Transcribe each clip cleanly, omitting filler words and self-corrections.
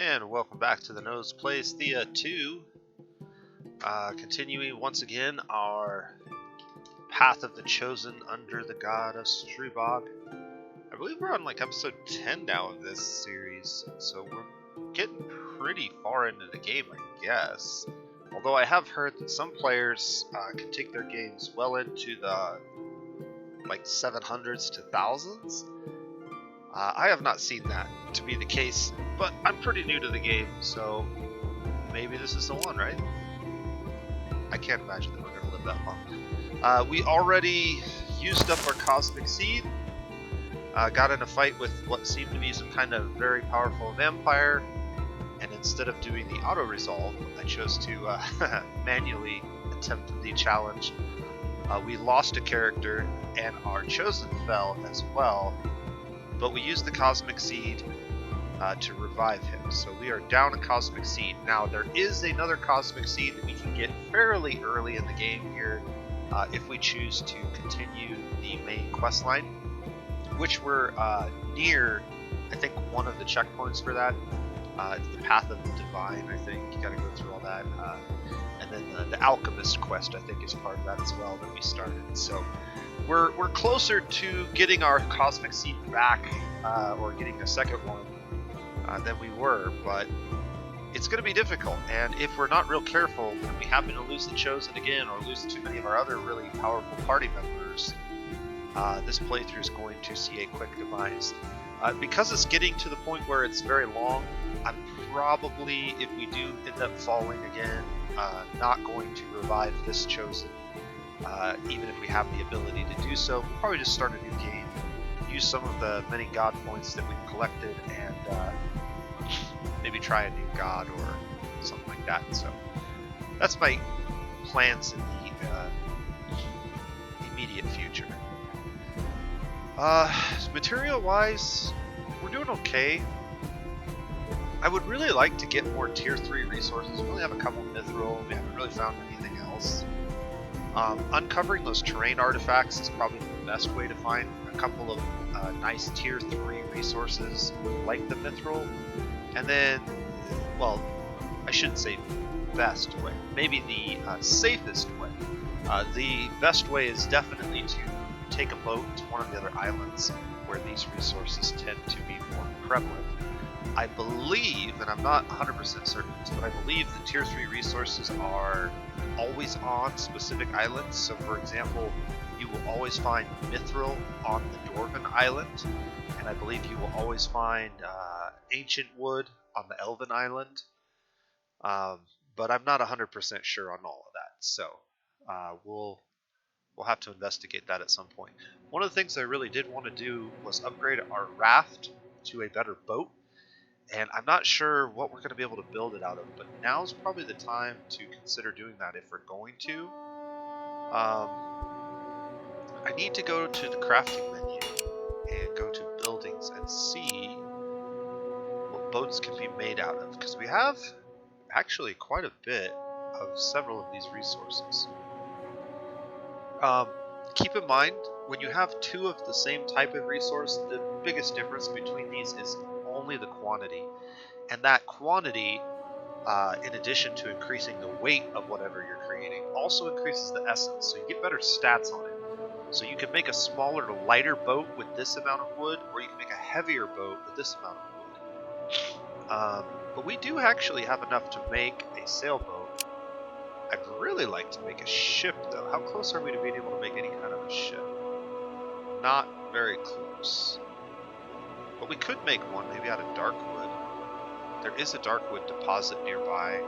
And welcome back to the Nose Plays Thea 2. Continuing once again our Path of the Chosen under the God of Stribog. I believe we're on like episode 10 now of this series, so we're getting pretty far into the game, I guess. Although I have heard that some players can take their games well into the like 700s to thousands. I have not seen that to be the case, but I'm pretty new to the game, so maybe this is the one, right? I can't imagine that we're going to live that long. We already used up our Cosmic Seed, got in a fight with what seemed to be some kind of very powerful vampire, and instead of doing the auto-resolve, I chose to manually attempt the challenge. We lost a character, and our Chosen fell as well. But we used the Cosmic Seed to revive him. So we are down a Cosmic Seed. Now there is another Cosmic Seed that we can get fairly early in the game here if we choose to continue the main quest line, which we're near, I think, one of the checkpoints for that. It's the Path of the Divine, I think. You gotta go through all that. And then the Alchemist quest, I think, is part of that as well that we started. So we're closer to getting our Cosmic Seed back, or getting a second one, than we were, but it's going to be difficult, and if we're not real careful, and we happen to lose the Chosen again, or lose too many of our other really powerful party members, this playthrough is going to see a quick demise. Because it's getting to the point where it's very long, I'm probably, if we do end up falling again, not going to revive this Chosen. Even if we have the ability to do so, we'll probably just start a new game, use some of the many god points that we've collected, and maybe try a new god or something like that. So that's my plans in the immediate future. Material-wise, we're doing okay. I would really like to get more tier 3 resources. We only have a couple mithril, we haven't really found anything else. Uncovering those terrain artifacts is probably the best way to find a couple of nice tier 3 resources like the mithril. And then, well, I shouldn't say best way, maybe the safest way. The best way is definitely to take a boat to one of the other islands where these resources tend to be more prevalent. I believe, and I'm not 100% certain, but I believe the tier 3 resources are always on specific islands. So for example, you will always find mithril on the Dwarven Island, and I believe you will always find ancient wood on the Elven Island, but I'm not 100% sure on all of that, so we'll have to investigate that at some point. One of the things I really did want to do was upgrade our raft to a better boat, and I'm not sure what we're going to be able to build it out of, but now's probably the time to consider doing that if we're going to. I need to go to the crafting menu and go to buildings and see what boats can be made out of, because we have actually quite a bit of several of these resources. Keep in mind, when you have two of the same type of resource, the biggest difference between these is only the quantity, and that quantity, in addition to increasing the weight of whatever you're creating, also increases the essence, so you get better stats on it. So you can make a smaller, lighter boat with this amount of wood, or you can make a heavier boat with this amount of wood. But we do actually have enough to make a sailboat. I'd really like to make a ship, though. How close are we to being able to make any kind of a ship? Not very close. But we could make one, maybe out of dark wood. There is a dark wood deposit nearby,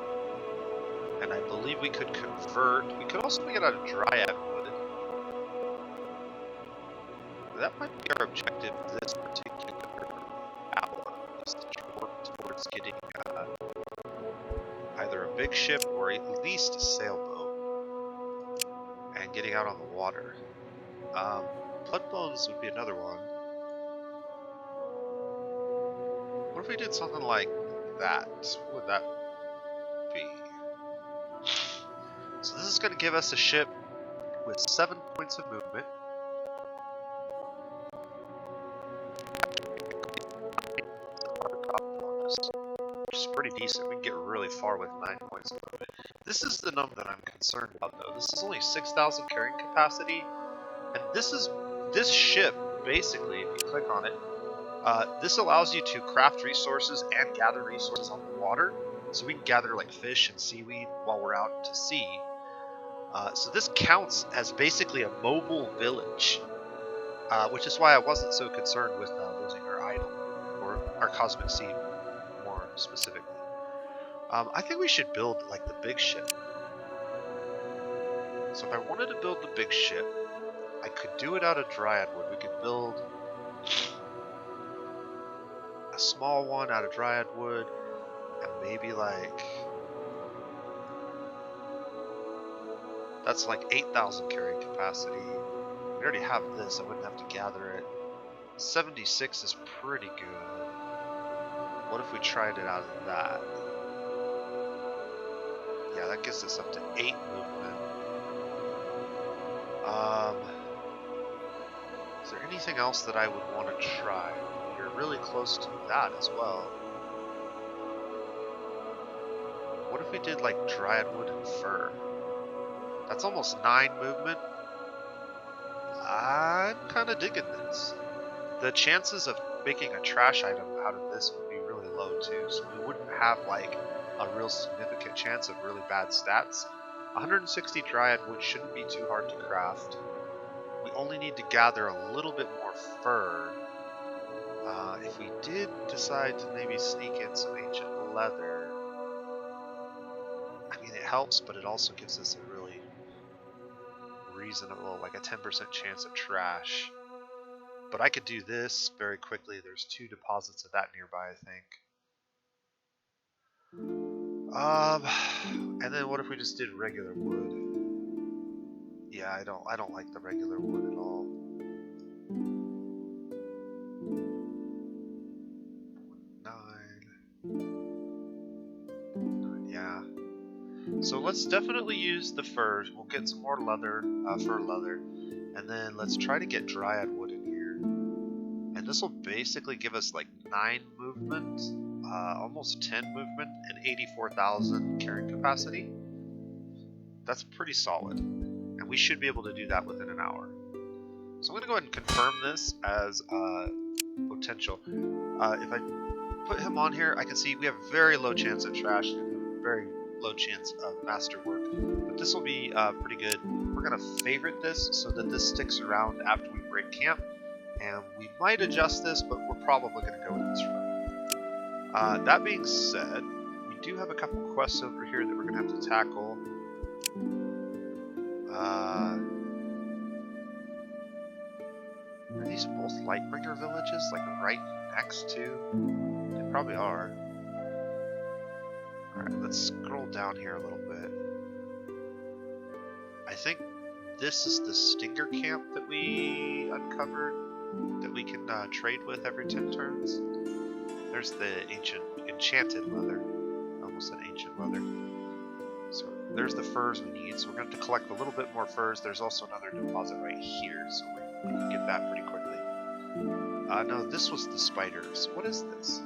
and I believe we could convert. We could also make it out of dryad wood. That might be our objective this particular hour, is to work towards getting either a big ship or at least a sailboat and getting out on the water. Bloodbones would be another one. What if we did something like that? What would that be? So this is going to give us a ship with 7 points of movement. is pretty decent. We can get really far with 9 points of movement. This is the number that I'm concerned about, though. This is only 6,000 carrying capacity, and this ship, basically, if you click on it, this allows you to craft resources and gather resources on the water. So we can gather like fish and seaweed while we're out to sea. So this counts as basically a mobile village, which is why I wasn't so concerned with losing our idol, or our cosmic seed more specifically. I think we should build like the big ship. So if I wanted to build the big ship, I could do it out of dryad wood. We could build a small one out of dryad wood, and maybe like, that's like 8,000 carrying capacity. We already have this, I wouldn't have to gather it. 76 is pretty good. What if we tried it out of that? Yeah, that gets us up to 8 movement. Is there anything else that I would want to try? You're really close to that as well. What if we did like dryad wood and fur? That's almost 9 movement. I'm kind of digging this. The chances of making a trash item out of this would be really low too, so we wouldn't have like a real significant chance of really bad stats. 160 dryad wood shouldn't be too hard to craft. We only need to gather a little bit more fur. If we did decide to maybe sneak in some ancient leather, I mean it helps, but it also gives us a really reasonable, like a 10% chance of trash. But I could do this very quickly. There's 2 deposits of that nearby, I think. And then what if we just did regular wood? Yeah, I don't like the regular wood at all. 9. Yeah. So let's definitely use the furs. We'll get some more leather, fur leather, and then let's try to get dryad wood in here. And this will basically give us like 9 movement, almost 10 movement, and 84,000 carrying capacity. That's pretty solid, and we should be able to do that within an hour. So I'm going to go ahead and confirm this as potential. If I put him on here, I can see we have a very low chance at trash and a very low chance of masterwork, but this will be pretty good. We're going to favorite this so that this sticks around after we break camp, and we might adjust this, but we're probably going to go with this run. That being said, we do have a couple quests over here that we're going to have to tackle. Are these both Lightbringer villages, like right next to? They probably are. Alright, let's scroll down here a little bit. I think this is the Stinger camp that we uncovered, that we can trade with every 10 turns. There's the enchanted leather. Almost an ancient leather. So there's the furs we need. So we're going to have to collect a little bit more furs. There's also another deposit right here, so we can get that pretty quickly. No, this was the spiders. What is this?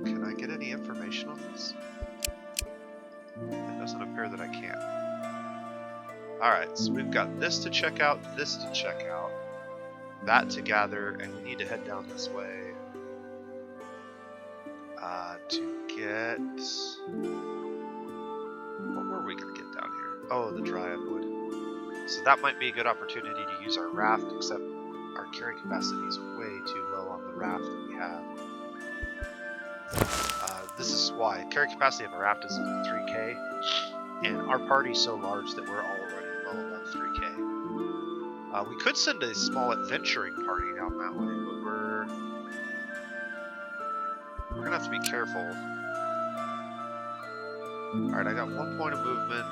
Can I get any information on this? It doesn't appear that I can. Alright, so we've got this to check out, this to check out, that to gather, and we need to head down this way to get... What were we going to get down here? Oh, the dryad wood. So that might be a good opportunity to use our raft, except our carrying capacity is way too low on the raft that we have. This is why. Carrying capacity of a raft is 3k, and our party's so large that we're already well above 3k. We could send a small adventuring party down that way, but we're gonna have to be careful. Alright, I got 1 point of movement.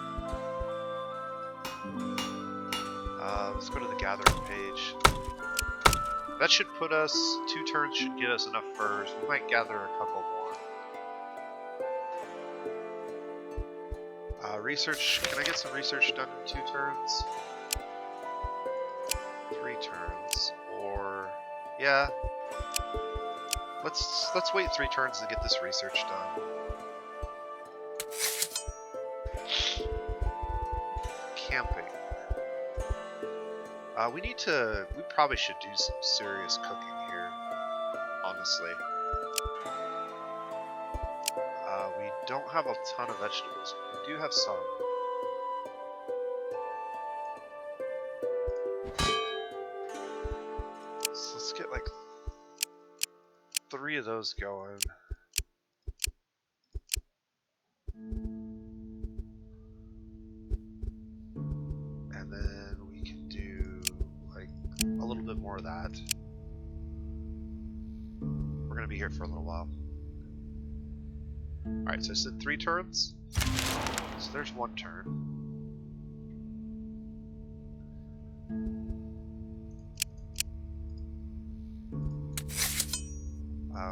Let's go to the gathering page. That should put us, 2 turns should get us enough furs. We might gather a couple more. Research, can I get some research done in 2 turns? 3 turns, or, yeah. Let's wait 3 turns to get this research done. Camping. We probably should do some serious cooking here, honestly. We don't have a ton of vegetables. We do have some. So let's get like 3 of those going. And then we can do like a little bit more of that. We're gonna be here for a little while. Alright, so I said 3 turns. So there's 1 turn.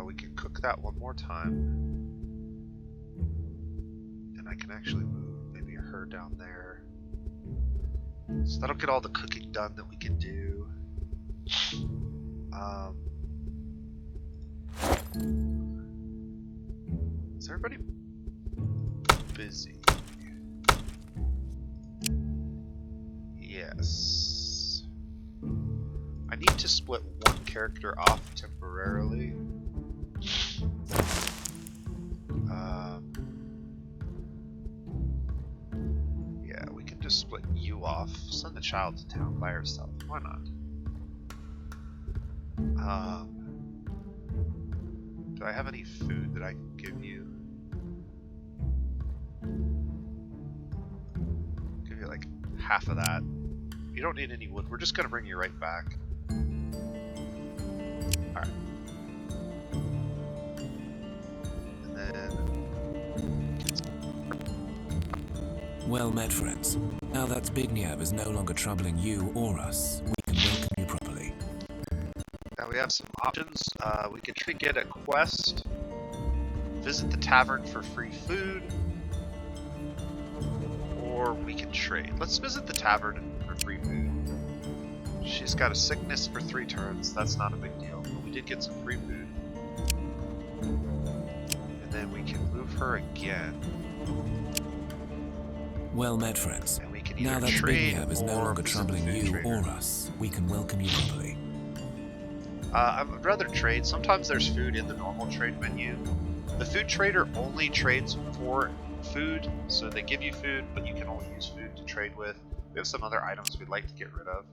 We can cook that 1 more time. And I can actually move maybe a herd down there. So that'll get all the cooking done that we can do. Is everybody busy? Yes. I need to split 1 character off temporarily. Yeah, we can just split you off. Send the child to town by herself. Why not? Do I have any food that I can give you? Give you like half of that. You don't need any wood. We're just gonna bring you right back. Alright. And then... Well met, friends. Now that Zbigniew is no longer troubling you or us, we can welcome you properly. Now we have some options. We could try to get a quest, visit the tavern for free food, or we can trade. Let's visit the tavern for free food. She's got a sickness for 3 turns. That's not a big deal, but we did get some free food. And then we can move her again. Well met, friends. And we can now either that trade Zbigniew is no or longer visit troubling the food you trader. or us, we can welcome you properly. I would rather trade. Sometimes there's food in the normal trade menu. The food trader only trades for food, so they give you food, but you can only use food to trade with. We have some other items we'd like to get rid of.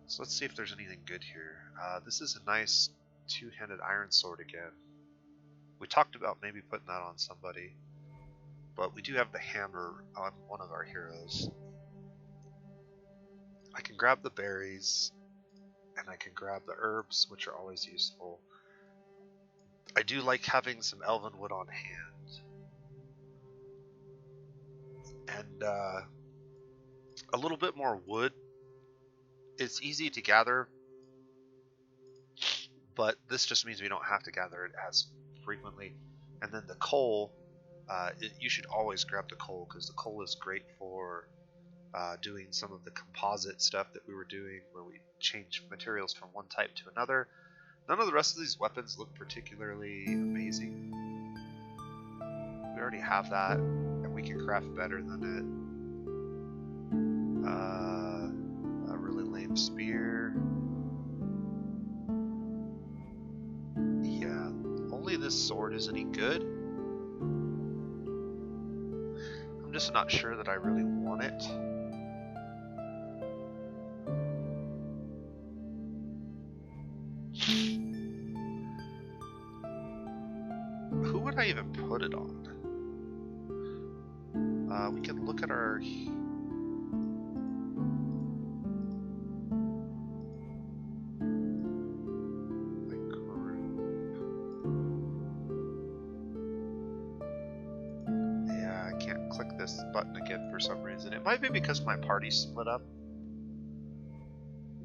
So let's see if there's anything good here. This is a nice 2-handed iron sword again. We talked about maybe putting that on somebody, but we do have the hammer on one of our heroes. I can grab the berries, and I can grab the herbs, which are always useful. I do like having some elven wood on hand. And a little bit more wood. It's easy to gather, but this just means we don't have to gather it as frequently. And then the coal, you should always grab the coal, because the coal is great for doing some of the composite stuff that we were doing, where we change materials from one type to another. None of the rest of these weapons look particularly amazing. We already have that, and we can craft better than it. A really lame spear. Yeah, only this sword is any good. I'm just not sure that I really want it. Who would I even put it on? We can look at our... Yeah, I can't click this button again for some reason. It might be because my party's split up.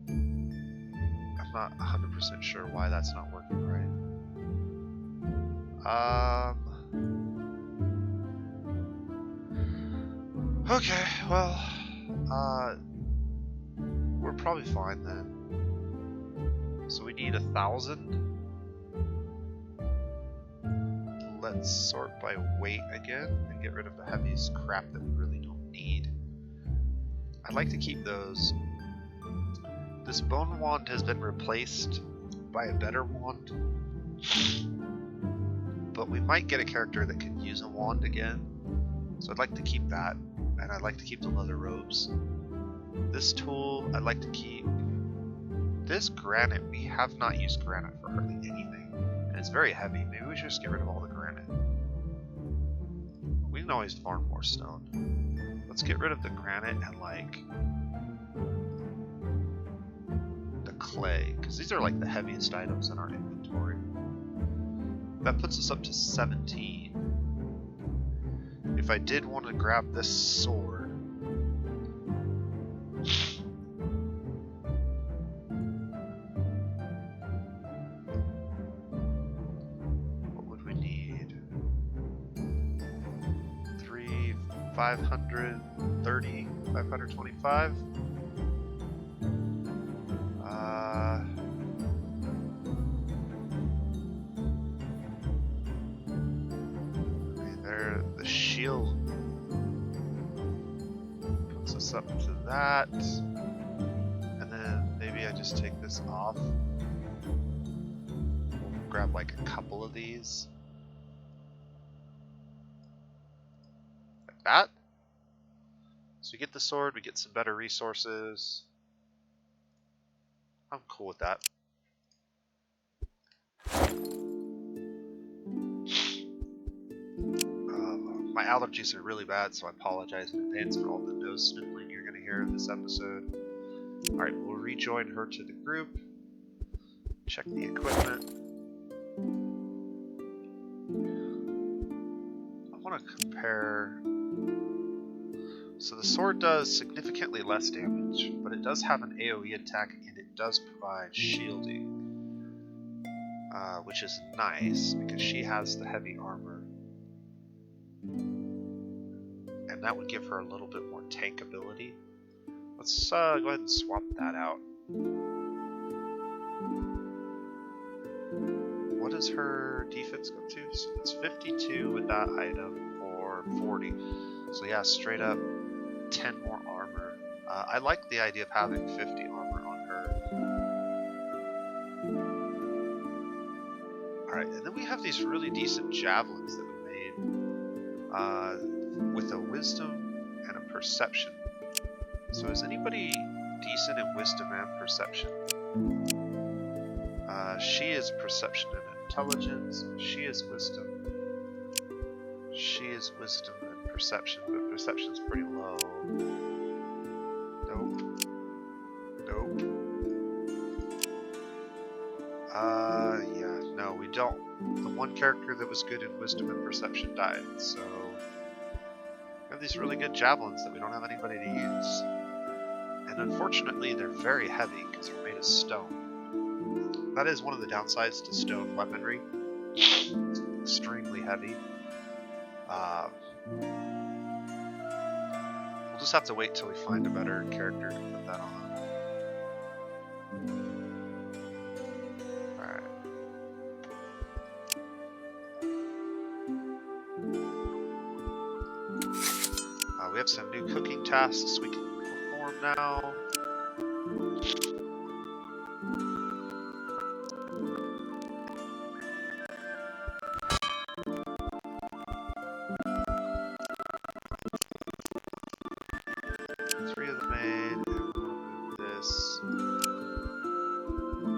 I'm not 100% sure why that's not working right. Okay, well, we're probably fine then. So we need 1,000. let's sort by weight again and get rid of the heaviest crap that we really don't need. I'd like to keep those. This bone wand has been replaced by a better wand, but we might get a character that can use a wand again, so I'd like to keep that, and I'd like to keep the leather robes. This tool I'd like to keep. This granite, we have not used granite for hardly anything, and it's very heavy. Maybe we should just get rid of all the granite. We can always farm more stone. Let's get rid of the granite and like the clay, because these are like the heaviest items in our inventory. That puts us up to 17. If I did want to grab this sword, what would we need? 530, 525. There, the shield puts us up to that, and then maybe I just take this off. We'll grab like a couple of these, like that. So we get the sword, we get some better resources. I'm cool with that. My allergies are really bad, so I apologize in advance for all the nose sniffling you're going to hear in this episode. Alright, we'll rejoin her to the group. Check the equipment. I want to compare. So the sword does significantly less damage, but it does have an AoE attack and it does provide shielding. Which is nice because she has the heavy armor. And that would give her a little bit more tank ability. Let's go ahead and swap that out. What does her defense go to? So it's 52 with that item, or 40. So yeah, straight up 10 more armor. I like the idea of having 50 armor on her. Alright, and then we have these really decent javelins that we made. With a wisdom and a perception. So is anybody decent in wisdom and perception? She is perception and intelligence. She is wisdom. She is wisdom and perception, but perception's pretty low. Nope. Nope. Yeah, no, we don't. The one character that was good in wisdom and perception died, so we have these really good javelins that we don't have anybody to use. And unfortunately, they're very heavy because they're made of stone. That is one of the downsides to stone weaponry. It's extremely heavy. We'll just have to wait till we find a better character to put that on. Alright. We have some new cooking tasks we can perform now. Three of them made, and we'll move this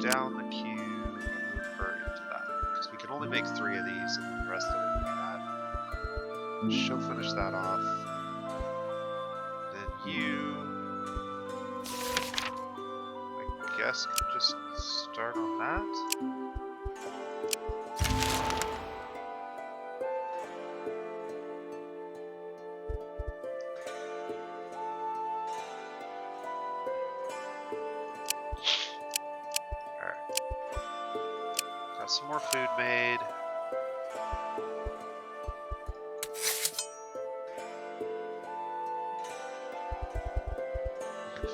down the cube and move her into that. Because we can only make 3 of these and the rest of it we add. She'll finish that off. You, I guess, can just start on that. Alright. Got some more food made.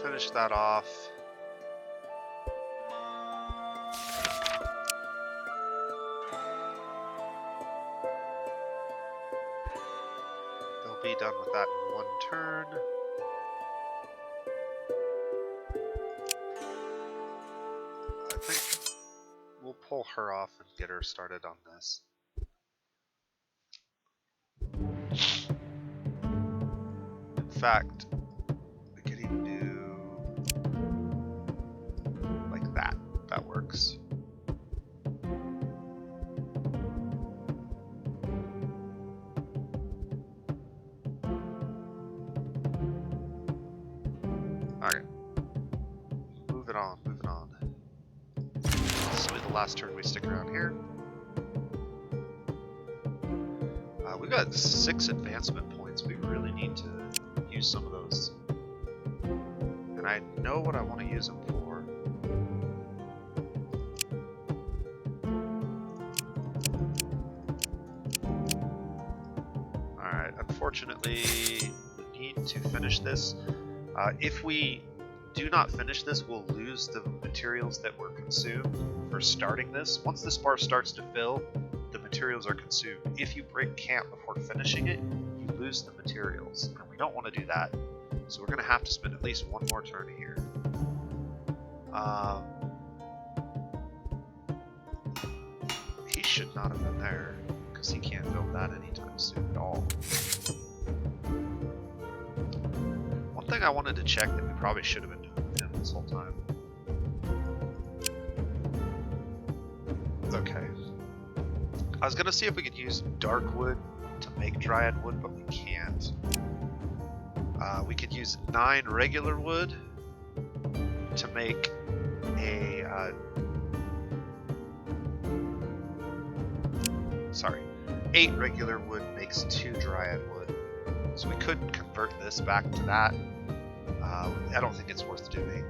Finish that off. done with that in one turn. I think we'll pull her off and get her started on this. In fact, we could even do like that. That works. Alright. Moving on, moving on. This will be the last turn we stick around here. We've got 6 advancement points. We really need to use some of those. And I know what I want to use them for. Alright, unfortunately, we need to finish this. If we do not finish this, we'll lose the materials that were consumed for starting this. Once this bar starts to fill, the materials are consumed. If you break camp before finishing it, you lose the materials, and we don't want to do that. So we're going to have to spend at least one more turn here. He should not have been there, because he can't build that anytime soon at all. One thing I wanted to check that we probably should have been doing with him this whole time. Okay. I was gonna see if we could use dark wood to make dryad wood, but we can't. We could use 9 regular wood to make a... sorry. 8 regular wood makes 2 dryad wood. So we could convert this back to that. I don't think it's worth doing.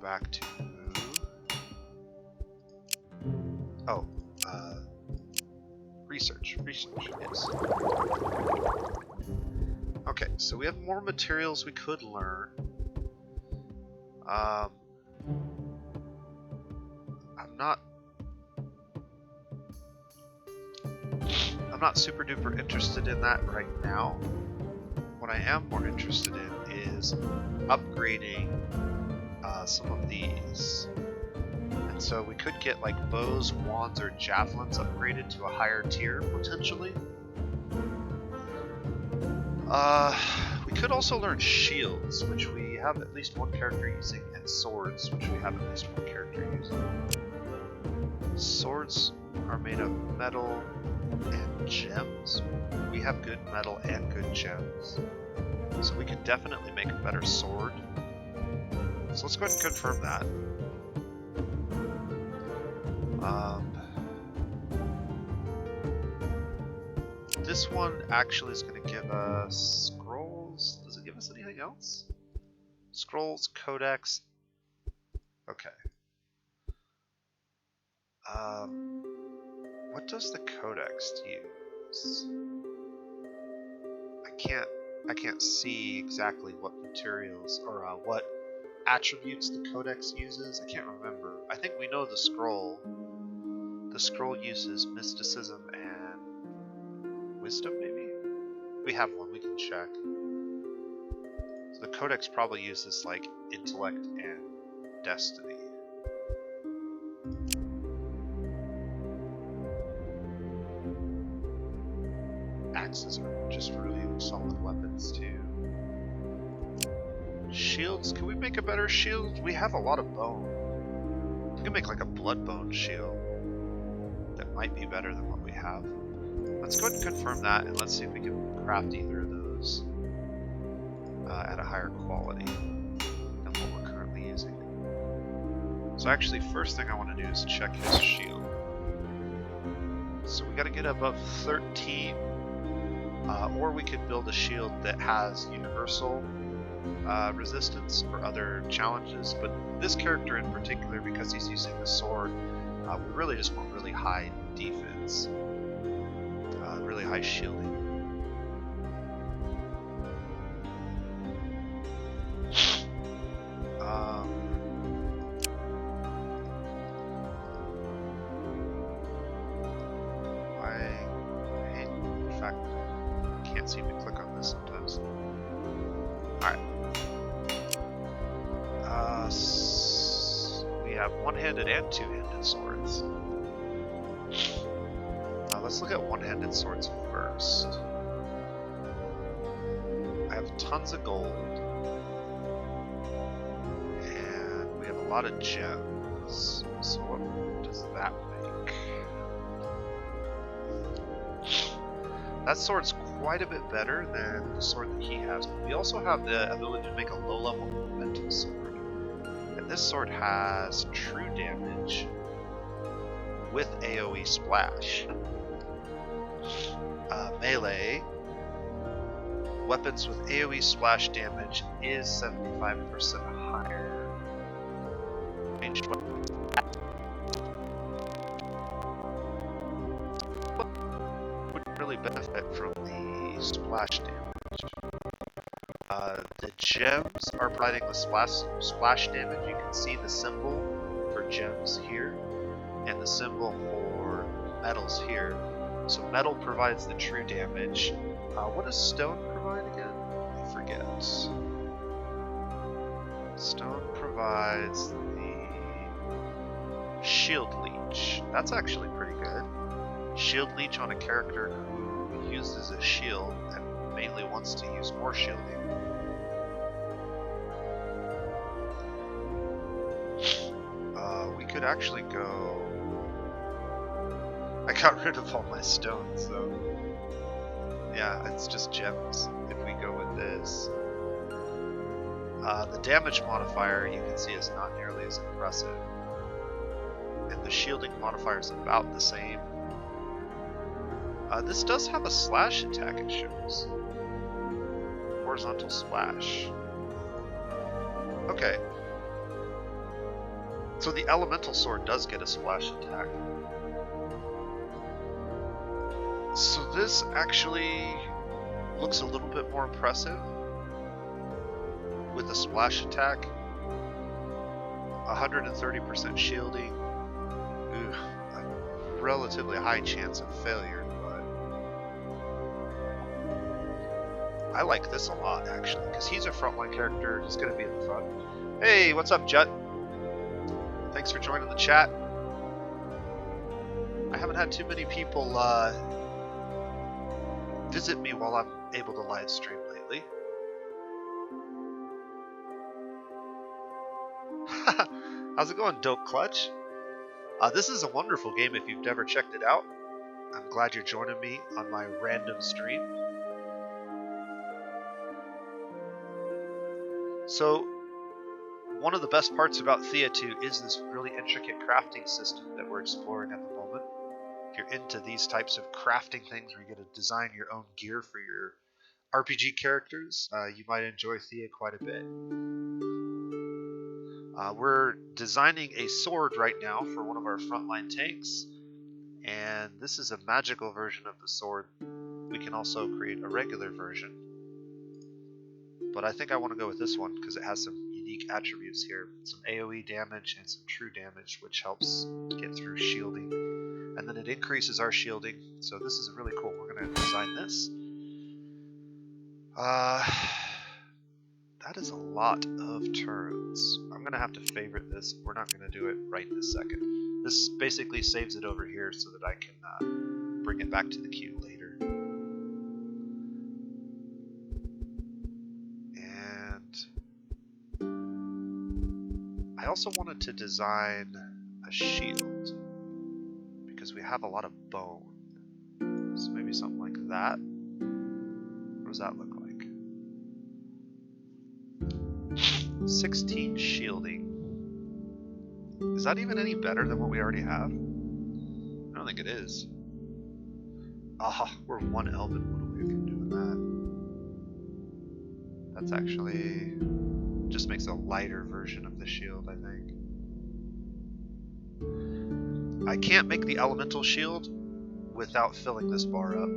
Back to research, yes. Okay, so we have more materials we could learn. I'm not super duper interested in that right now. What I am more interested in is upgrading some of these. And so we could get like bows, wands, or javelins upgraded to a higher tier, potentially. We could also learn shields, which we have at least one character using, and swords, which we have at least one character using. Swords are made of metal and gems. We have good metal and good gems. So we could definitely make a better sword. So let's go ahead and confirm that. This one actually is going to give us scrolls. Does it give us anything else? Scrolls, codex. Okay. What does the codex use? I can't see exactly what materials or what attributes the codex uses. I can't remember. I think we know the scroll. The scroll uses mysticism and wisdom, maybe? We have one, we can check. So the codex probably uses like intellect and destiny. Axes are just really solid weapons too. Shields, can we make a better shield? We have a lot of bone. We can make like a blood bone shield. That might be better than what we have. Let's go ahead and confirm that, and let's see if we can craft either of those at a higher quality than what we're currently using. So actually, first thing I want to do is check his shield. So we got to get above 13, or we could build a shield that has universal resistance for other challenges, but this character in particular, because he's using the sword, we really just want really high defense, really high shielding. can't seem to click on this sometimes. Alright. We have one-handed and two-handed swords. Let's look at one-handed swords first. I have tons of gold. And we have a lot of gems. So what does that make? That sword's quite a bit better than the sword that he has. We also have the ability to make a low-level elemental sword. And this sword has true damage with AoE splash. Melee. Weapons with AoE splash damage is 75% higher. Ranged weapons would really benefit from the splash damage. The gems are providing the splash damage. You can see the symbol for gems here, and the symbol for metals here. So metal provides the true damage. What does stone provide again? I forget. Stone provides the shield leech. That's actually pretty good. Shield leech on a character who uses a shield and mainly wants to use more shielding. We could actually go... I got rid of all my stones, so yeah, it's just gems if we go with this. The damage modifier you can see is not nearly as impressive, and the shielding modifier is about the same. This does have a slash attack, it shows. Horizontal splash. Okay. So the elemental sword does get a splash attack. So this actually looks a little bit more impressive with a splash attack, 130% shielding, a relatively high chance of failure, but I like this a lot actually, because he's a frontline character, he's going to be in the front. Hey, what's up, Jut? Thanks for joining the chat. I haven't had too many people visit me while I'm able to live stream lately. How's it going, Dope Clutch? This is a wonderful game if you've never checked it out. I'm glad you're joining me on my random stream. So, one of the best parts about Thea 2 is this really intricate crafting system that we're exploring at the moment. If you're into these types of crafting things where you get to design your own gear for your RPG characters, you might enjoy Thea quite a bit. We're designing a sword right now for one of our frontline tanks, and this is a magical version of the sword. We can also create a regular version, but I think I want to go with this one because it has some unique attributes here. Some AoE damage and some true damage, which helps get through shielding. And then it increases our shielding, so this is really cool. We're going to design this. That is a lot of turns. I'm going to have to favorite this. We're not going to do it right this second. This basically saves it over here so that I can bring it back to the queue later. And I also wanted to design a shield, because we have a lot of bone. So maybe something like that. What does that look like? 16 shielding. Is that even any better than what we already have? I don't think it is. Ah, we're one elven wood away from doing that. That's actually just makes a lighter version of the shield, I think. I can't make the elemental shield without filling this bar up.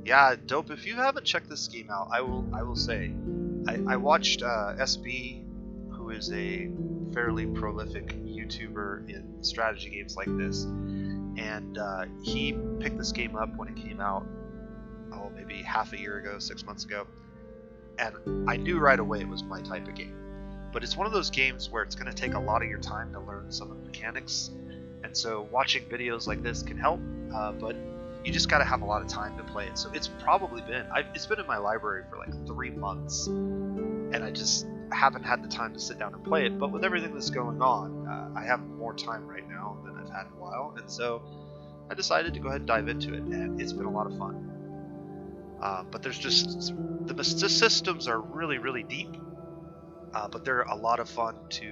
Yeah, Dope, if you haven't checked this scheme out, I will say, I watched SB, who is a fairly prolific YouTuber in strategy games like this, and he picked this game up when it came out, maybe half a year ago, 6 months ago, and I knew right away it was my type of game. But it's one of those games where it's going to take a lot of your time to learn some of the mechanics, and so watching videos like this can help, but you just got to have a lot of time to play it. So it's probably been, it's been in my library for like 3 months, and I just haven't had the time to sit down and play it. But with everything that's going on, I have more time right now than I've had in a while, and so I decided to go ahead and dive into it, and it's been a lot of fun. But there's just, the systems are really, really deep, but they're a lot of fun to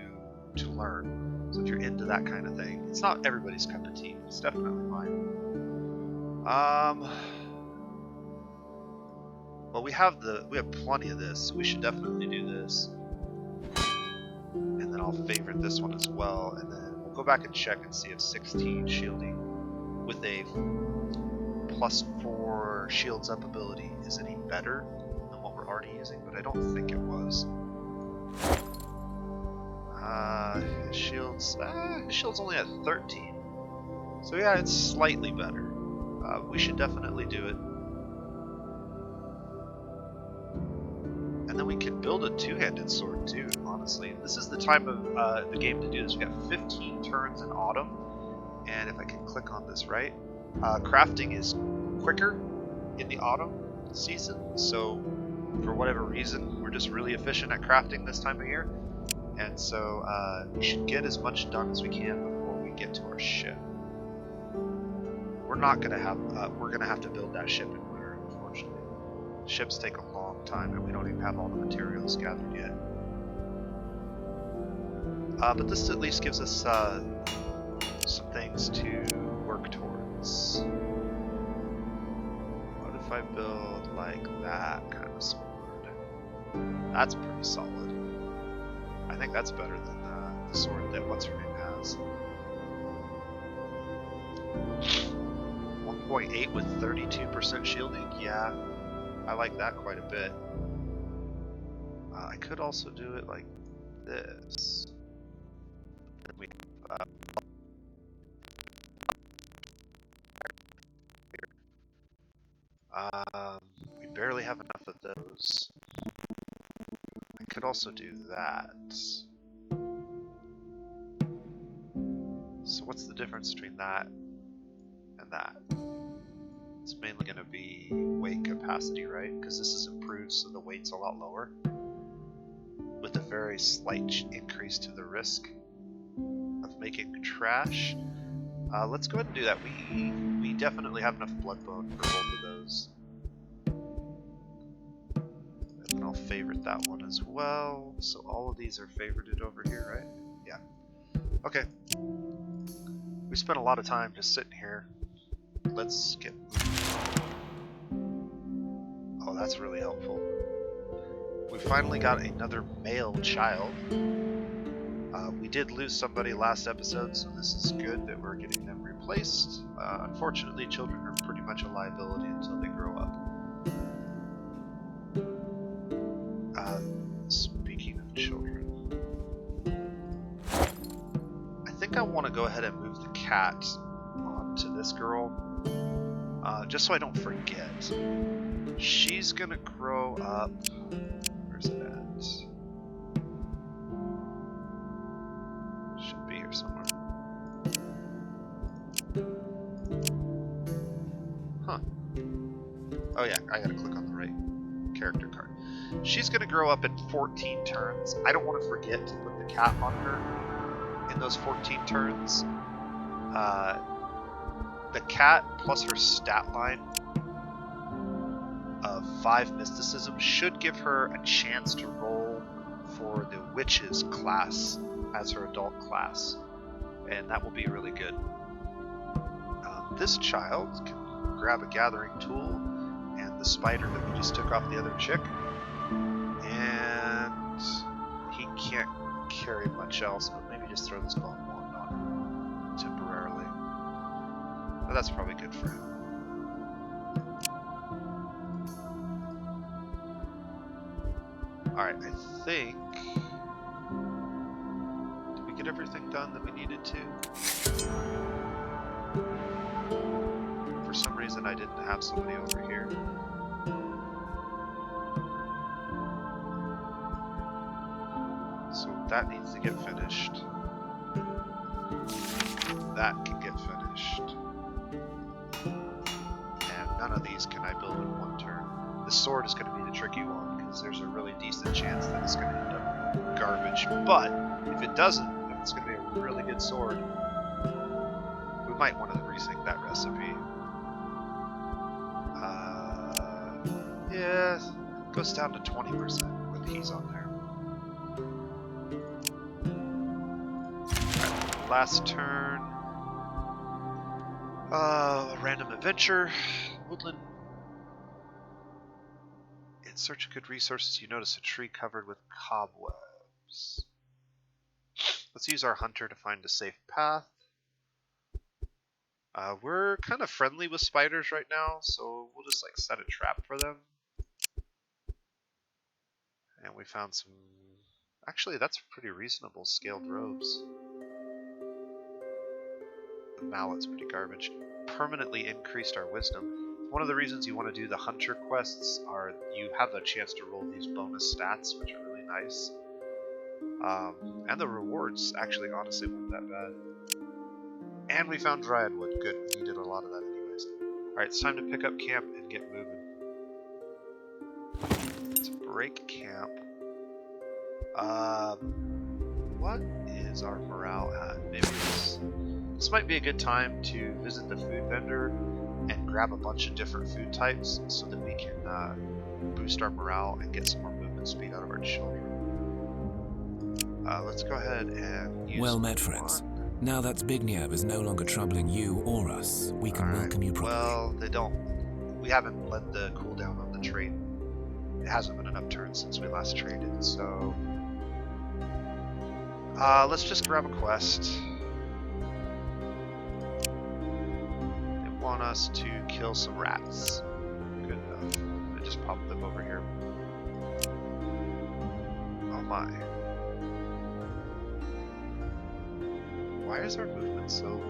learn. So if you're into that kind of thing, it's not everybody's cup of tea. It's definitely mine. Well, we have plenty of this, so we should definitely do this. And then I'll favorite this one as well, and then we'll go back and check and see if 16 shielding with a +4 shields up ability is any better than what we're already using, but I don't think it was. His shield's only at 13. So yeah, it's slightly better. We should definitely do it. And then we can build a two-handed sword too, honestly. This is the time of the game to do this. We got 15 turns in autumn, and if I can click on this right, crafting is quicker in the autumn season, so for whatever reason, we're just really efficient at crafting this time of year. And so we should get as much done as we can before we get to our ship. We're gonna have to build that ship in winter, unfortunately. Ships take a long time, and we don't even have all the materials gathered yet. But this at least gives us some things to work towards. What if I build like that kind of sword? That's pretty solid. I think that's better than the sword that what's-her-name has. 1.8 with 32% shielding? Yeah, I like that quite a bit. I could also do it like this. Then we we barely have enough of those. I could also do that. So what's the difference between that and that? It's mainly going to be weight capacity, right? Because this is improved, so the weight's a lot lower, with a very slight increase to the risk of making trash. Let's go ahead and do that. We definitely have enough bloodbone for both of those. And I'll favorite that one as well. So all of these are favorited over here, right? Yeah. Okay. We spent a lot of time just sitting here. Let's get moving. Oh, that's really helpful. We finally got another male child. We did lose somebody last episode, so this is good that we're getting them replaced. Unfortunately, children are pretty much a liability until they grow up. Speaking of children, I think I want to go ahead and move the cat onto this girl, just so I don't forget. She's gonna grow up. Where's it at? Should be here somewhere. Huh. Oh yeah, I gotta click on the right character card. She's gonna grow up in 14 turns. I don't want to forget to put the cat on her in those 14 turns. The cat plus her stat line of 5 mysticism should give her a chance to roll for the witch's class as her adult class, and that will be really good. This child can grab a gathering tool and the spider that we just took off the other chick, and he can't carry much else, but maybe just throw this bone wand on him temporarily. But that's probably good for him. Alright, I think... Did we get everything done that we needed to? reason I didn't have somebody over here. So that needs to get finished. That can get finished. And none of these can I build in one turn. The sword is going to be the tricky one, because there's a really decent chance that it's going to end up garbage. But if it doesn't, then it's going to be a really good sword. We might want to rethink that recipe. Yeah, it goes down to 20% with he's on there. Right, last turn. A random adventure. Woodland. In search of good resources, you notice a tree covered with cobwebs. Let's use our hunter to find a safe path. We're kind of friendly with spiders right now, so we'll just like set a trap for them. And we found some... Actually, that's pretty reasonable scaled robes. The mallet's pretty garbage. Permanently increased our wisdom. One of the reasons you want to do the hunter quests are you have a chance to roll these bonus stats, which are really nice. And the rewards actually honestly weren't that bad. And we found dryad wood. Good, we needed a lot of that anyways. Alright, it's time to pick up camp and get moving. Let's break camp. What is our morale at? Maybe this might be a good time to visit the food vendor and grab a bunch of different food types so that we can boost our morale and get some more movement speed out of our children. Let's go ahead and use Well met, friends. Now that Zbigniew is no longer troubling you or us, we can welcome you properly. Well, they don't. We haven't led the cooldown on the trade. It hasn't been enough turns since we last traded, so... let's just grab a quest. They want us to kill some rats. Good enough. I just popped them over here. Oh my. Why is our movement so...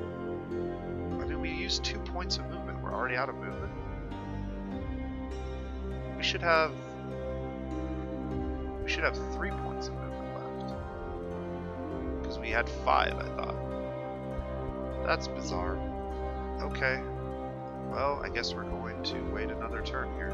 I mean, we used 2 points of movement. We're already out of movement. We should have 3 points of movement left. Because we had 5, I thought. That's bizarre. Okay. Well, I guess we're going to wait another turn here.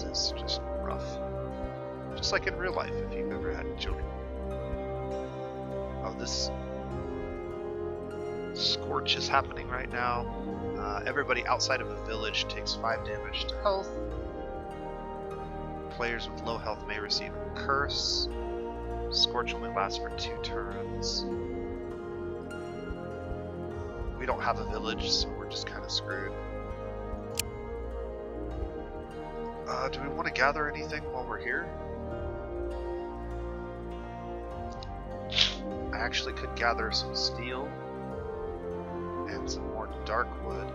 Is just rough. Just like in real life, if you've ever had children. Oh, this scorch is happening right now. Everybody outside of a village takes 5 damage to health. Players with low health may receive a curse. Scorch only lasts for 2 turns. We don't have a village, so we're just kind of screwed. Do we want to gather anything while we're here? I actually could gather some steel and some more dark wood,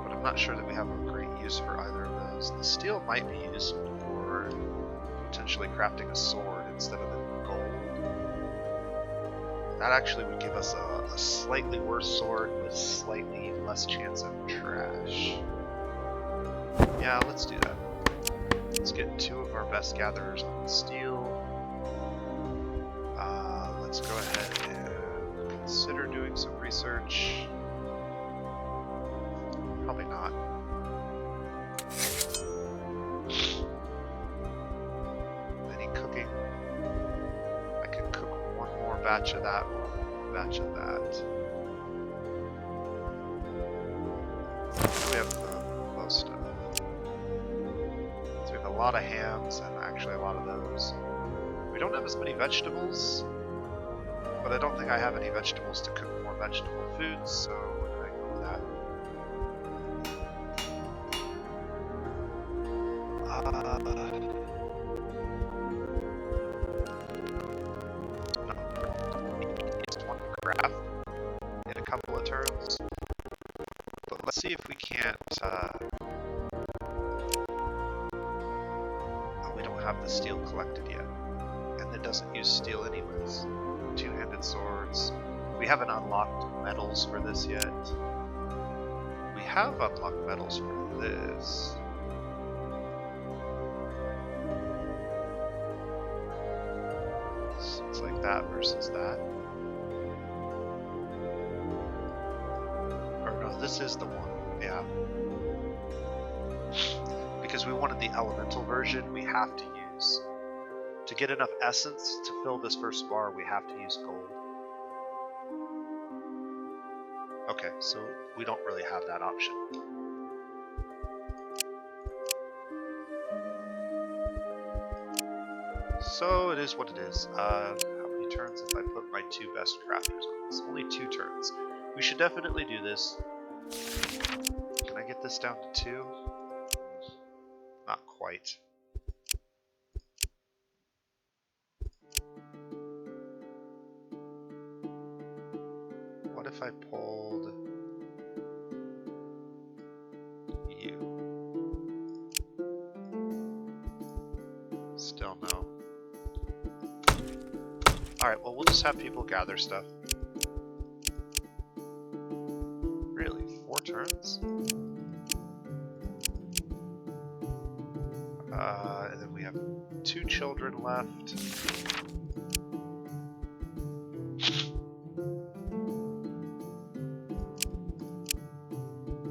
but I'm not sure that we have a great use for either of those. The steel might be used for potentially crafting a sword instead of the gold. That actually would give us a slightly worse sword with slightly less chance of trash. Yeah, let's do that. Let's get 2 of our best gatherers on the steel. Let's go ahead and consider doing some research. Probably not. Any cooking? I can cook 1 more batch of that, 1 more batch of that. We have most stuff. A lot of hams and actually a lot of those. We don't have as many vegetables, but I don't think I have any vegetables to cook more vegetable foods, so we're gonna go with that. Just 1 craft in a couple of turns, but let's see if we can't. have the steel collected yet. And it doesn't use steel anyways. Two-handed swords. We haven't unlocked medals for this yet. We have unlocked medals for this. So it's like that versus that. Or no, this is the one. Yeah. Because we wanted the elemental version, we have to use. To get enough essence to fill this first bar, we have to use gold. Okay, so we don't really have that option. So it is what it is. How many turns if I put my two best crafters on this? Only 2 turns. We should definitely do this. Can I get this down to 2? Not quite. What if I pulled you? Still no. Alright, well we'll just have people gather stuff. Really? 4 turns? And then we have 2 children left.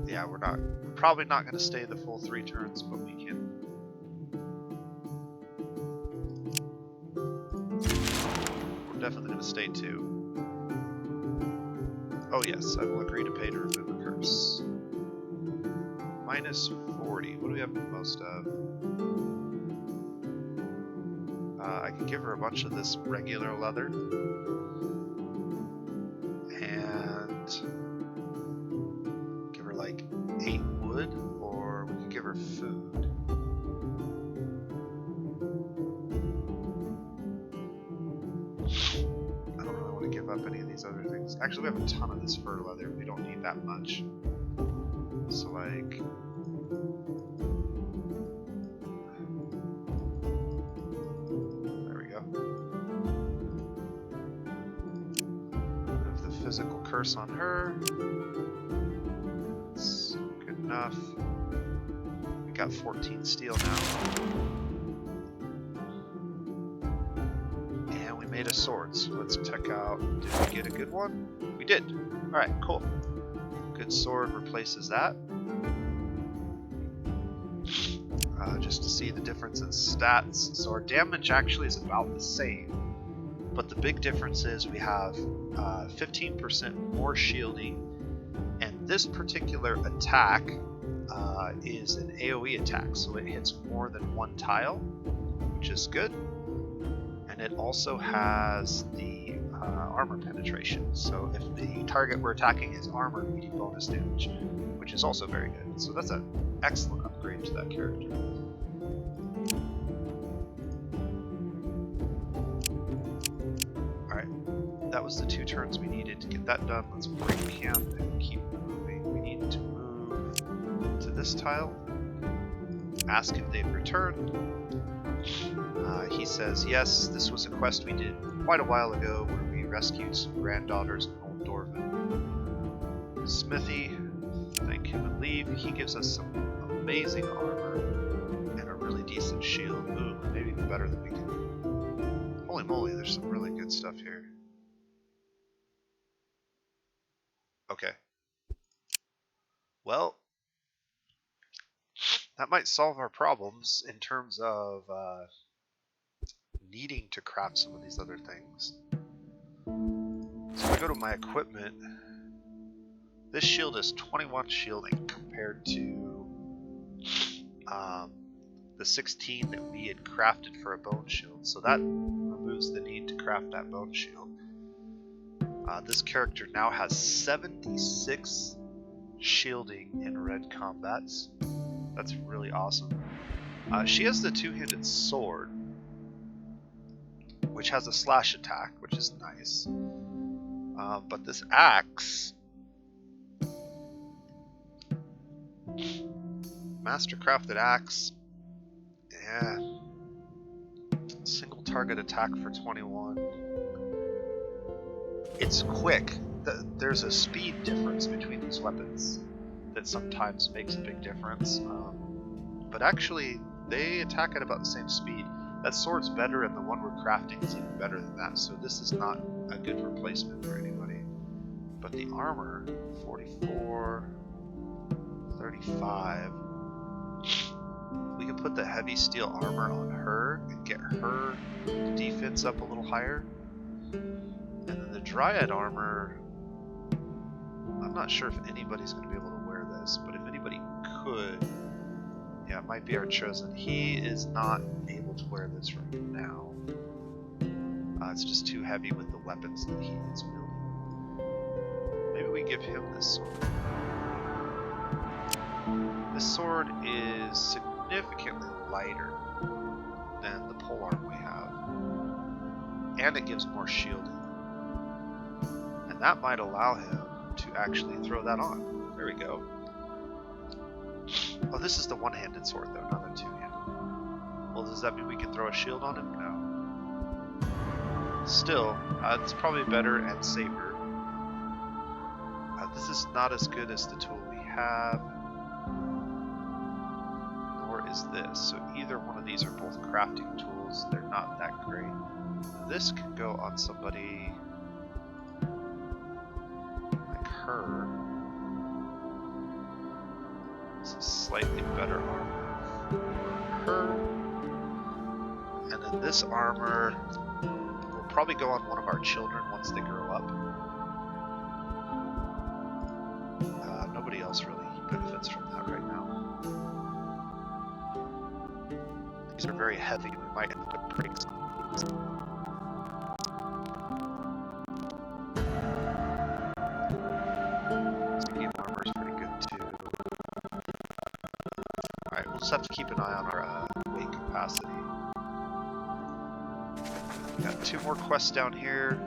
Yeah, we're probably not going to stay the full 3 turns, but we can. We're definitely going to stay 2. Oh yes, I will agree to pay to remove a curse. Minus 40. What do we have the most of? I can give her a bunch of this regular leather. And give her like 8 wood, or we can give her food. I don't really want to give up any of these other things. Actually, we have a ton of this fur leather. We don't need that much. So like... Physical curse on her. That's good enough. We got 14 steel now. And we made a sword, so let's check out. Did we get a good one? We did. Alright, cool. Good sword replaces that. Just to see the difference in stats. So our damage actually is about the same. But the big difference is we have 15% more shielding, and this particular attack is an AoE attack, so it hits more than 1 tile, which is good. And it also has the armor penetration, so if the target we're attacking is armored, we do bonus damage, which is also very good. So that's an excellent upgrade to that character. That was the 2 turns we needed to get that done. Let's break camp and keep moving. We need to move to this tile. Ask if they've returned. He says, yes, this was a quest we did quite a while ago where we rescued some granddaughters of Old Dwarven. Smithy, thank him and leave. He gives us some amazing armor and a really decent shield. Ooh, maybe even better than we can. Holy moly, there's some really good stuff here. Okay. Well, that might solve our problems in terms of needing to craft some of these other things. So if I go to my equipment, this shield is 21 shielding compared to the 16 that we had crafted for a bone shield. So that removes the need to craft that bone shield. This character now has 76 shielding in red combats. That's really awesome. She has the 2-handed sword, which has a slash attack, which is nice. But this axe, master crafted axe, yeah, Single target attack for 21. It's quick. There's a speed difference between these weapons that sometimes makes a big difference. But actually, they attack at about the same speed. That sword's better, and the one we're crafting is even better than that, so this is not a good replacement for anybody. But the armor, 44, 35. We can put the heavy steel armor on her and get her defense up a little higher. And then the Dryad armor, I'm not sure if anybody's going to be able to wear this, but if anybody could, yeah, it might be our Choosen. He is not able to wear this right now. It's just too heavy with the weapons that he is wielding. Maybe we give him this sword. This sword is significantly lighter than the polearm we have, and it gives more shielding. And that might allow him to actually throw that on. There we go. Oh, this is the one-handed sword though, not a two-handed. Well, does that mean we can throw a shield on him? No. Still, it's probably better and safer. This is not as good as the tool we have, nor is this. So either one of these are both crafting tools. They're not that great. This can go on somebody like her. This is slightly better armor for her. And then this armor will probably go on one of our children once they grow up. Nobody else really benefits from that right now. These are very heavy. We might end up breaking some of these. Speaking of armor is pretty good too. Alright, we'll just have to keep an eye on our weight capacity. We got 2 more quests down here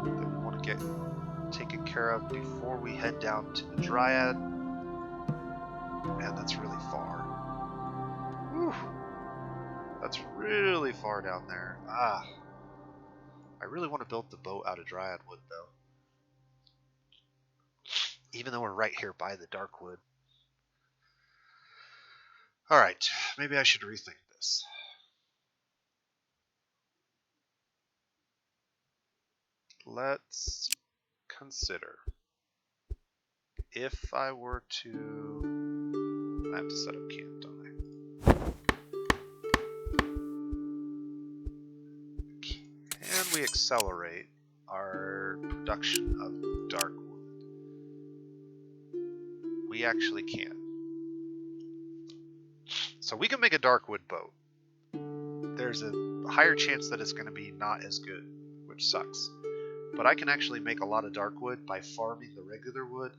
that we want to get taken care of before we head down to the Dryad. Man, that's really far. Whew. That's really far down there. Ah. I really want to build the boat out of Dryad wood though. Even though we're right here by the dark wood. Alright, maybe I should rethink this. Let's consider if I were to... I have to set up camp, don't I? Can we accelerate our production of dark wood? We actually can. So we can make a dark wood boat. There's a higher chance that it's going to be not as good, which sucks. But I can actually make a lot of dark wood by farming the regular wood,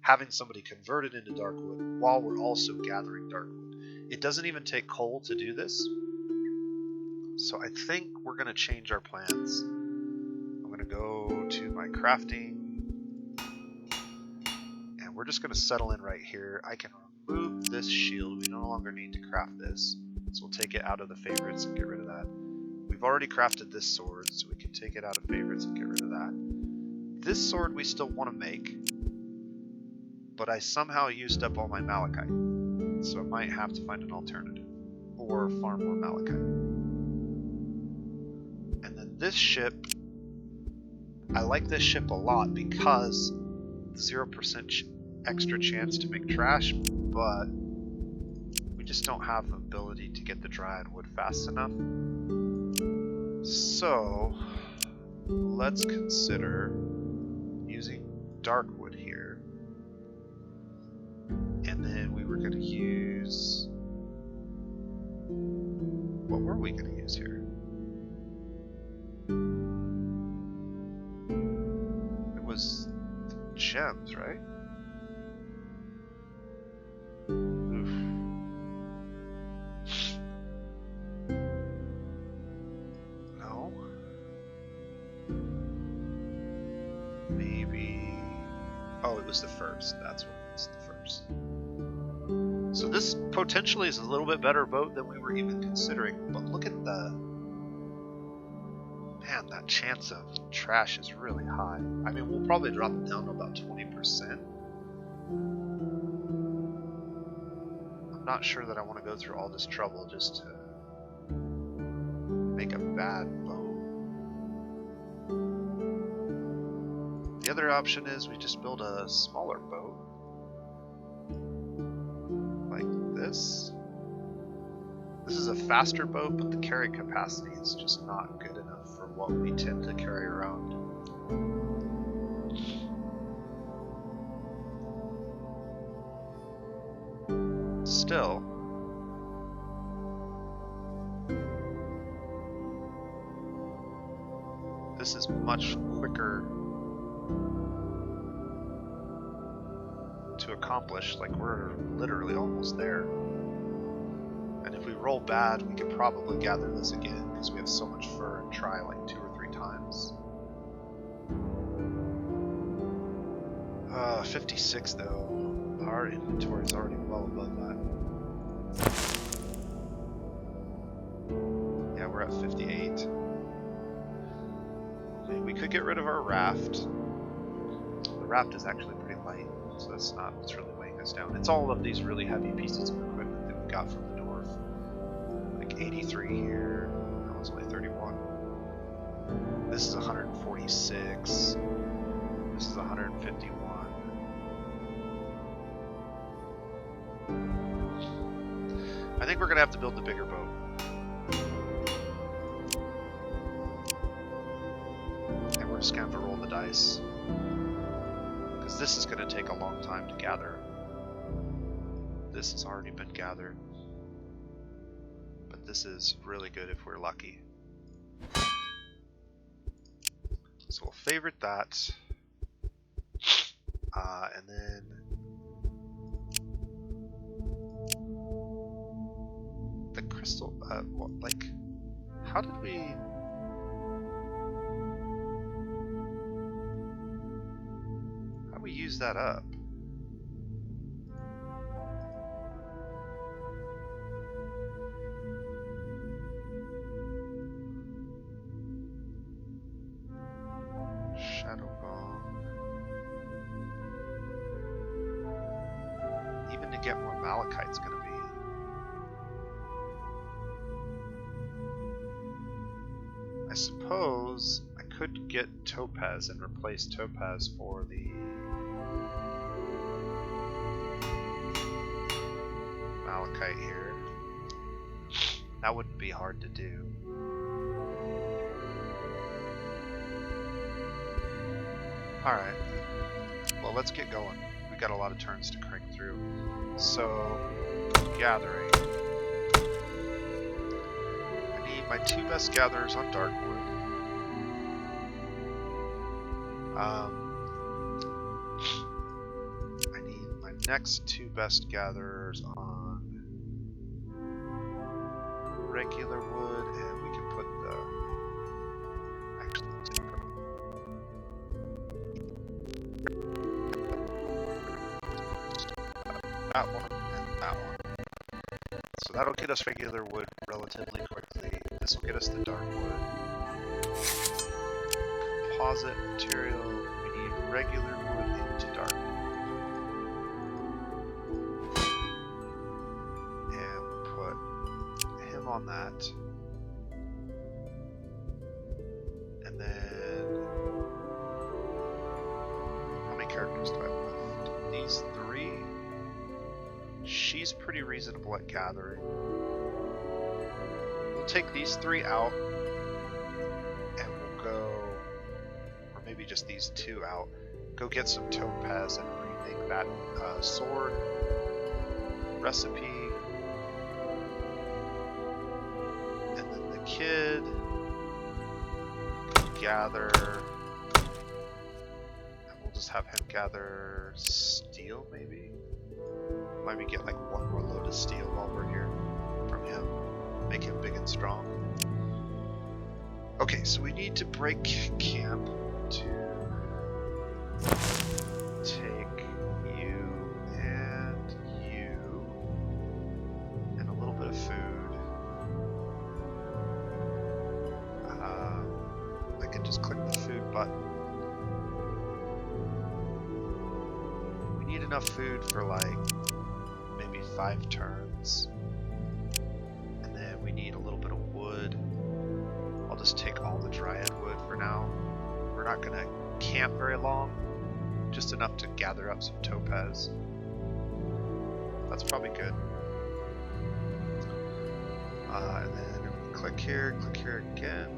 having somebody convert it into dark wood while we're also gathering dark wood. It doesn't even take coal to do this. So I think we're going to change our plans. I'm going to go to my crafting, and we're just going to settle in right here. I can remove this shield. We no longer need to craft this. So we'll take it out of the favorites and get rid of that. We've already crafted this sword, so we can take it out of favorites and get rid of that. This sword we still want to make, but I somehow used up all my malachite, so I might have to find an alternative, or farm more malachite. And then this ship, I like this ship a lot because 0% extra chance to make trash, but we just don't have the ability to get the Dryad wood fast enough. So let's consider using dark wood here, and then we were going to use, what were we going to use here? It was gems, right? Oof. No? Maybe... Oh, it was the first. That's what it was, the first. So this potentially is a little bit better boat than we were even considering, but look at the Man, that chance of trash is really high. I mean, we'll probably drop it down to about 20%. I'm not sure that I want to go through all this trouble just to make a bad boat. The other option is we just build a smaller boat. Like this. This is a faster boat, but the carry capacity is just not good enough for what we tend to carry around. Still, this is much quicker to accomplish. Like, we're literally almost there. And if we roll bad, we could probably gather this again because we have so much fur and try like 2 or 3 times. 56 though. Our inventory is already well above that. Yeah, we're at 58. Okay, we could get rid of our raft. The raft is actually pretty light, so that's not what's really weighing us down. It's all of these really heavy pieces of equipment that we got from the north. Like 83 here. That was only 31. This is 146. This is 151. I think we're gonna have to build the bigger boat. And we're just gonna have to roll the dice. Because this is gonna take a long time to gather. This has already been gathered. But this is really good if we're lucky. So we'll favorite that. And then the crystal, like, how did we use that up? Shadow Gong. Even to get more malachite's gonna be. I suppose I could get topaz and replace topaz for the malachite here. That wouldn't be hard to do. Alright. Well, let's get going. We got a lot of turns to crank through. So, gathering. I need my 2 best gatherers on Darkwood. I need my next 2 best gatherers on regular wood, and we can put the that one and that one. So that'll get us regular wood relatively quickly. This will get us the dark wood. Composite material, we need regular wood into dark wood. And we'll put him on that. And then, how many characters do I have left? These 3. She's pretty reasonable at gathering. We'll take these 3 out, and we'll go, or maybe just these 2 out, go get some topaz and remake that sword recipe. And then the kid can gather, and we'll just have him gather steel maybe? Maybe get like 1 more load of steel while we're here from him. Make him big and strong. Okay, so we need to break camp to take you and a little bit of food. but we need enough food for like maybe 5 turns. And then we need a little bit of wood. I'll just take all the dryad wood for now. We're not gonna camp very long, just enough to gather up some topaz. That's probably good. And then click here again.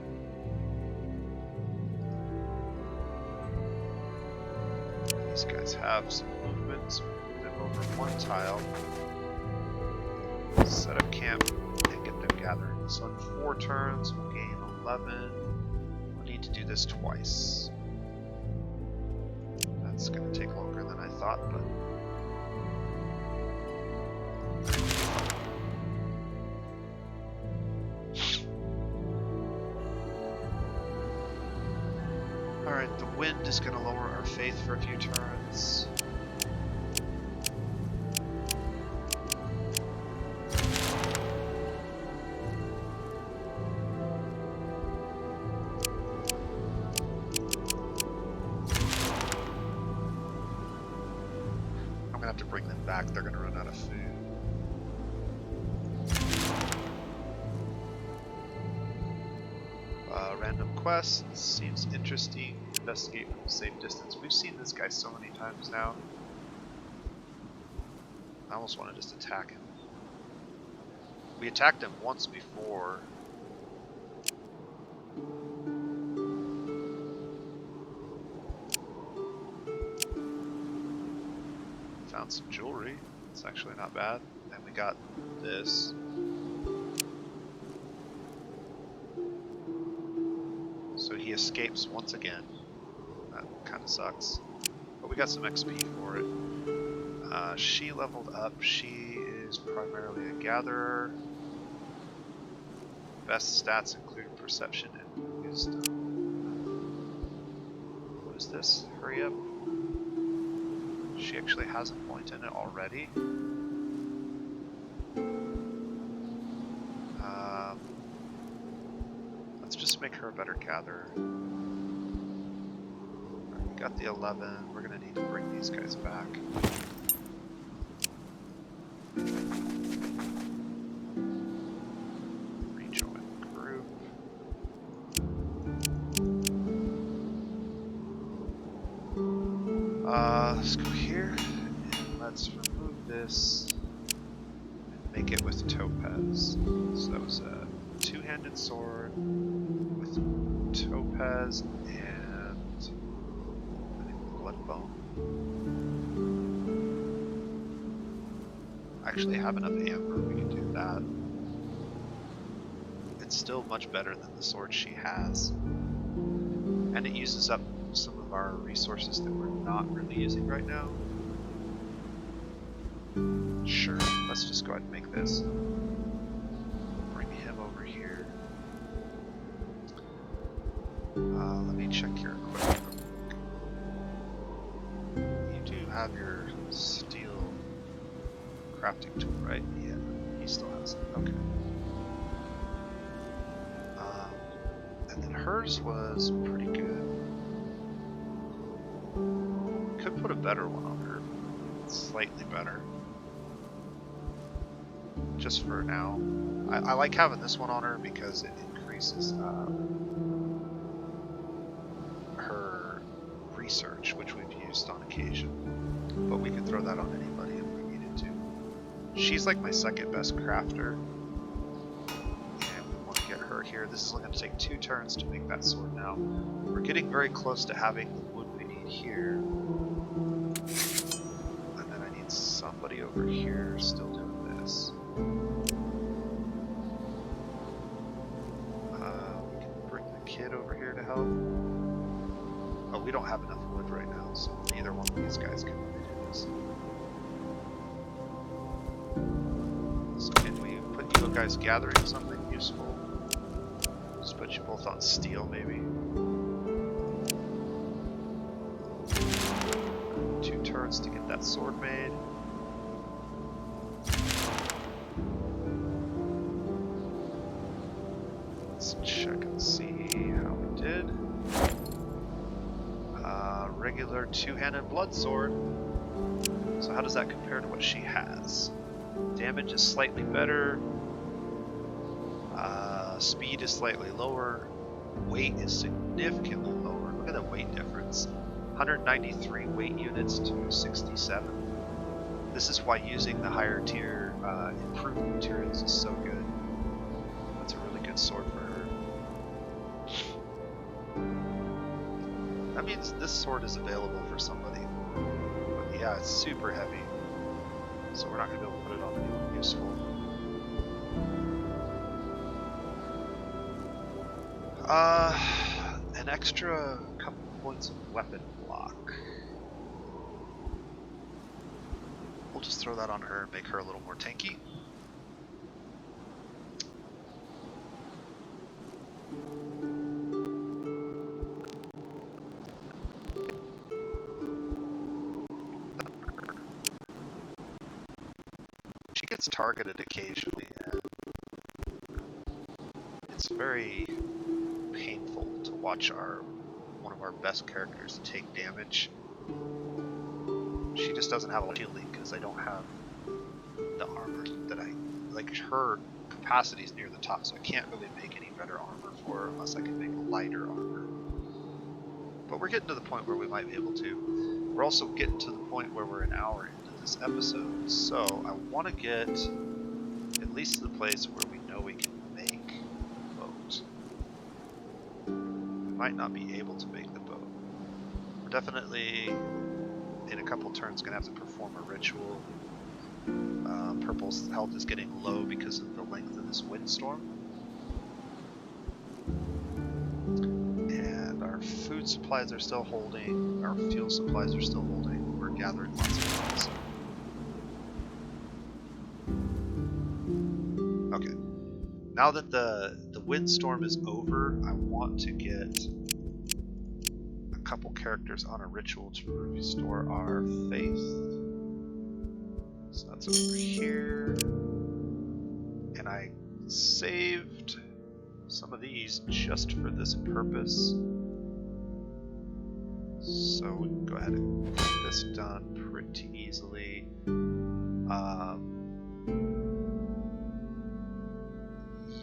These guys have some movement, so move them over 1 tile, set up camp, and get them gathering. So in 4 turns, we'll gain 11. We'll need to do this twice. That's going to take longer than I thought, but alright, the wind is going to lower our faith for a few turns. I'm going to have to bring them back, they're going to run out of food. Random quest seems interesting. Investigate from a safe distance. We've seen this guy so many times now. I almost want to just attack him. We attacked him once before. Found some jewelry. It's actually not bad. And we got this. So he escapes once again. That kind of sucks. But we got some XP for it. She leveled up. She is primarily a gatherer. Best stats include perception and wisdom. What is this? Hurry up. She actually has a point in it already. Let's just make her a better gatherer. Right, we got the 11. We're going to need to bring these guys back. Rejoin group. Let's go here and let's remove this and make it with topaz. So that was a 2-handed sword with topaz and I think blood bone. I actually have enough amber, we can do that. It's still much better than the sword she has. And it uses up some of our resources that we're not really using right now. Sure, let's just go ahead and make this. Bring him over here. Let me check your equipment. You do have your steel crafting tool, right? Yeah, he still has it. Okay. And then hers was pretty good. Could put a better one on her. Slightly better. Just for now. I like having this one on her because it increases her research, which we've used on occasion. But we could throw that on anybody if we needed to. She's like my second best crafter. And we want to get her here. This is going to take 2 turns to make that sword now. We're getting very close to having the wood we need here. And then I need somebody over here still doing this. We can bring the kid over here to help. Oh, we don't have enough wood right now, so neither one of these guys can really do this. So can we put you guys gathering something useful? Just put you both on steel, maybe. 2 turns to get that sword made. Let's check and see how we did. regular two-handed blood sword. So how does that compare to what she has? Damage is slightly better. Speed is slightly lower. Weight is significantly lower. Look at the weight difference. 193 weight units to 67. This is why using the higher tier improved materials is so good. That's a really good sword for her. That means this sword is available for somebody. But yeah, it's super heavy. So we're not going to be able to put it on anyone useful. An extra couple points of weapon block. We'll just throw that on her and make her a little more tanky. She gets targeted occasionally, and it's very painful to watch one of our best characters take damage. She just doesn't have a shielding because I don't have the armor that I like. Her capacity is near the top, so I can't really make any better armor for her unless I can make lighter armor. But we're getting to the point where we might be able to. We're also getting to the point where we're an hour into this episode, so I want to get at least to the place where we know we can make a boat. We might not be able to make the boat. We're definitely in a couple turns going to have to perform a ritual. Purple's health is getting low because of the length of this windstorm. And our food supplies are still holding, our fuel supplies are still holding. We're gathering lots of things. Okay. Now that the windstorm is over, I want to get a couple characters on a ritual to restore our faith. So that's over here. And I saved some of these just for this purpose. So we can go ahead and get this done pretty easily.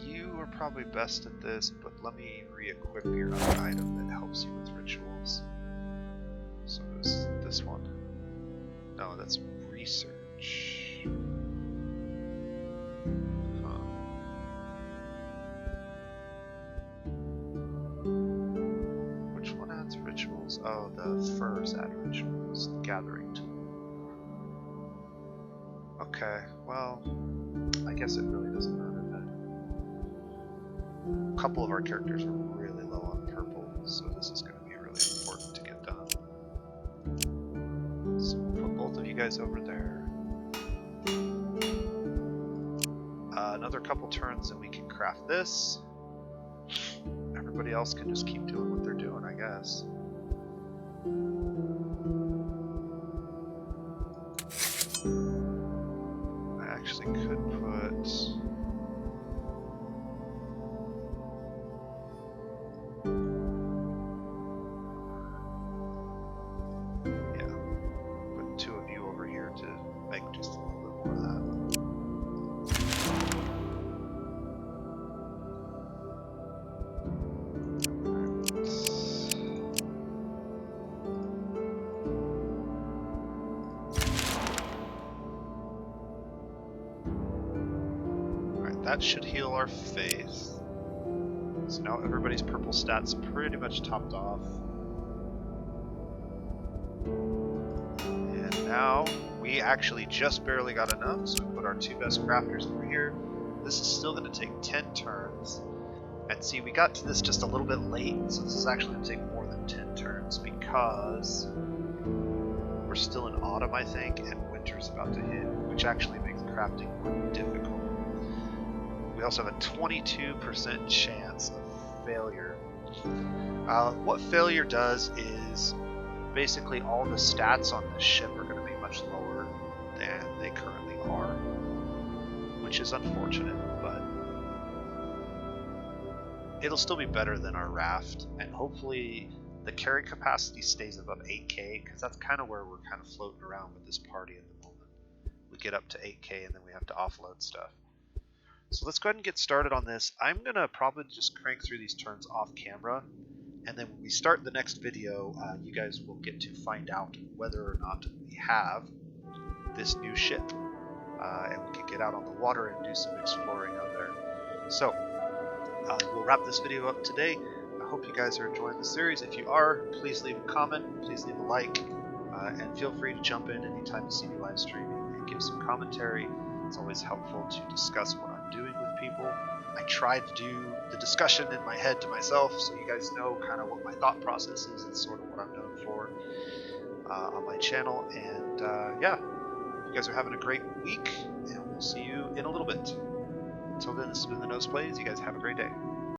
You are probably best at this, but let me re-equip your other item that helps you with rituals. So it's this one. No, that's research. Huh. Which one adds rituals? Oh, the furs add rituals. The gathering tool. Okay, well, I guess it really doesn't matter then. A couple of our characters are really low on purple, so this is going to be really important to get done. So we'll put both of you guys over there. Another couple turns and we can craft this. Everybody else can just keep doing what they're doing, I guess. I actually could put... yeah, put two of you over here to make just a little bit more of that. That should heal our faith. So now everybody's purple stats pretty much topped off. And now we actually just barely got enough, so we put our two best crafters over here. This is still going to take 10 turns. And see, we got to this just a little bit late, so this is actually going to take more than 10 turns because we're still in autumn, I think, and winter's about to hit, which actually makes crafting more difficult. We also have a 22% chance of failure. What failure does is basically all the stats on this ship are going to be much lower than they currently are, which is unfortunate, but it'll still be better than our raft, and hopefully The carry capacity stays above 8K because that's kind of where we're kind of floating around with this party at the moment. We get up to 8K and then we have to offload stuff. So let's go ahead and get started on this. I'm going to probably just crank through these turns off camera, and then when we start the next video, you guys will get to find out whether or not we have this new ship. And we can get out on the water and do some exploring out there. So we'll wrap this video up today. I hope you guys are enjoying the series. If you are, please leave a comment, please leave a like, and feel free to jump in anytime you see me live streaming and give some commentary. It's always helpful to discuss what I'm doing with people. I try to do the discussion in my head to myself so you guys know kind of what my thought process is. It's sort of what I'm known for on my channel. And yeah, you guys are having a great week, and we'll see you in a little bit. Until then, this has been The Nose Plays. You guys have a great day.